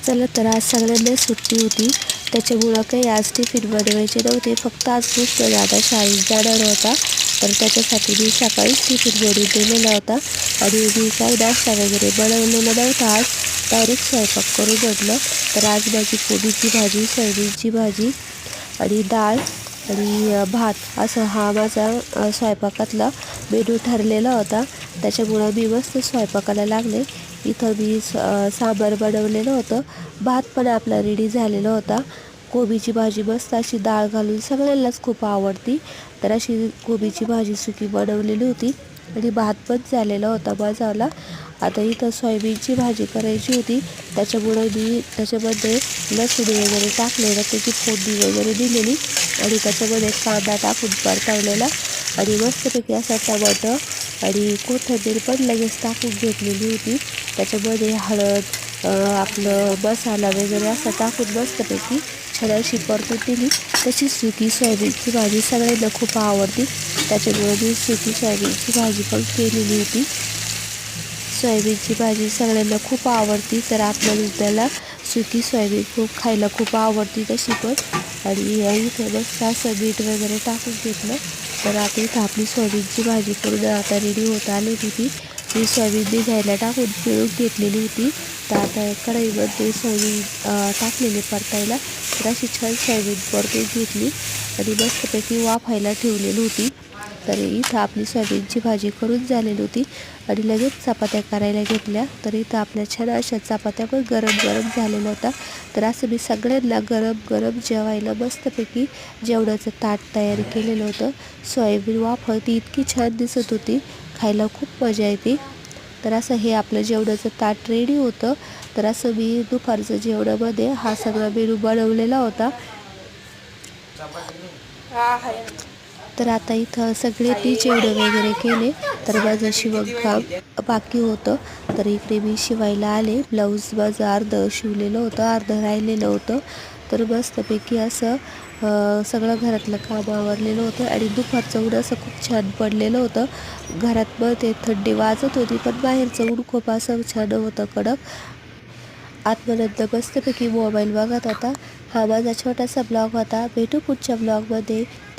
चला तर आज सगळ्यांना सुट्टी होती, त्याच्यामुळं काही आज टिफिन बनवायचे नव्हते. फक्त आज नुसतं दादा शाळेत जाणार होता, तर त्याच्यासाठी मी सकाळीच टिफिन बनवून दिलेला होता. आणि मी काही नाश्ता वगैरे बनवलेला नव्हता, आज डायरेक्ट स्वयंपाक करून म्हटलं. तर आज माझी कोबीची भाजी, सोयाबीनची भाजी आणि डाळ आणि भात असं हा माझा स्वयंपाकातला मेनू ठरलेला होता. त्याच्यामुळं मी मस्त स्वयंपाकाला लागले. इथं मी सांबार बनवलेलं होतं, भात पण आपला रेडी झालेला होता. कोबीची भाजी मस्त अशी डाळ घालून सगळ्यांनाच खूप आवडती, तर अशी कोबीची भाजी सुकी बनवलेली होती आणि भात पण झालेला होता माझावाला. आता इथं सोयाबीनची भाजी करायची होती, त्याच्यामुळं मी त्याच्यामध्ये लसूण वगैरे टाकलेलं, त्याची फोडणी वगैरे दिलेली आणि त्याच्यामध्ये कांदा टाकून परतवलेला आणि मस्तपैकी असा टमाटर आणि कोथिंबीर पण लगेच टाकून घेतलेली होती. त्याच्यामध्ये हळद आपलं मसाला वगैरे असं टाकून मस्तपैकी छान अशी परतून दिली. तशी सुकी सोयाबीनची भाजी सगळ्यांना खूप आवडती, त्याच्यामुळे मी सुकी सोयाबीनची भाजी पण केलेली होती. सोयाबीनची भाजी सगळ्यांना खूप आवडती, तर आपल्याला सुकी सोयाबीन खायला खूप आवडती तशी पण. आणि इथे मस्त असं मीठ वगैरे टाकून घेतलं. तर आता इथं आपली सोयाबीनची भाजी पूर्ण आता रेडी होत आली होती. मी सोयाबीन भिजायला टाकून पिळून घेतलेली होती. तर आता कढईमध्ये सोयाबीन टाकलेली परतायला, तर अशी छान सोयाबीन परतून घेतली आणि मस्तपैकी वाफायला ठेवलेली होती. तर इथं आपली सोयाबीनची भाजी करून झालेली होती आणि लगेच चपात्या करायला घेतल्या. तर इथं आपल्या छान अशा चपात्या पण गरम गरम झालेल्या होत्या. तर असं मी सगळ्यांना गरम गरम जेवायला मस्तपैकी जेवणाचं ताट तयार केलेलं होतं. सोयाबीन वाफळती इतकी छान दिसत होती, खायला खूप मजा येते. तर असं हे आपलं जेवणाचं ताट रेडी होतं. तर असं मी दुपारचं जेवणामध्ये हा सगळा मेनू बनवलेला होता. तर आता इथं सगळे जेवणं वगैरे केले, तर माझं शिवणकाम बाकी होतं. तर इकडे मी शिवायला आले. ब्लाऊज माझं अर्धं शिवलेलं होतं, अर्धं राहिलेलं होतं. तर मस्तपैकी असं सगळं घरातलं काम आवरलेलं होतं आणि दुपारचं ऊन असं खूप छान पडलेलं होतं. घरात ते थंडी वाजत होती, पण बाहेरचं ऊन खूप असं छान होतं कडक. आतमधनं मस्तपैकी मोबाईल बघत होता. हा माझा छोटासा ब्लॉग होता. भेटू पुढच्या ब्लॉगमध्ये.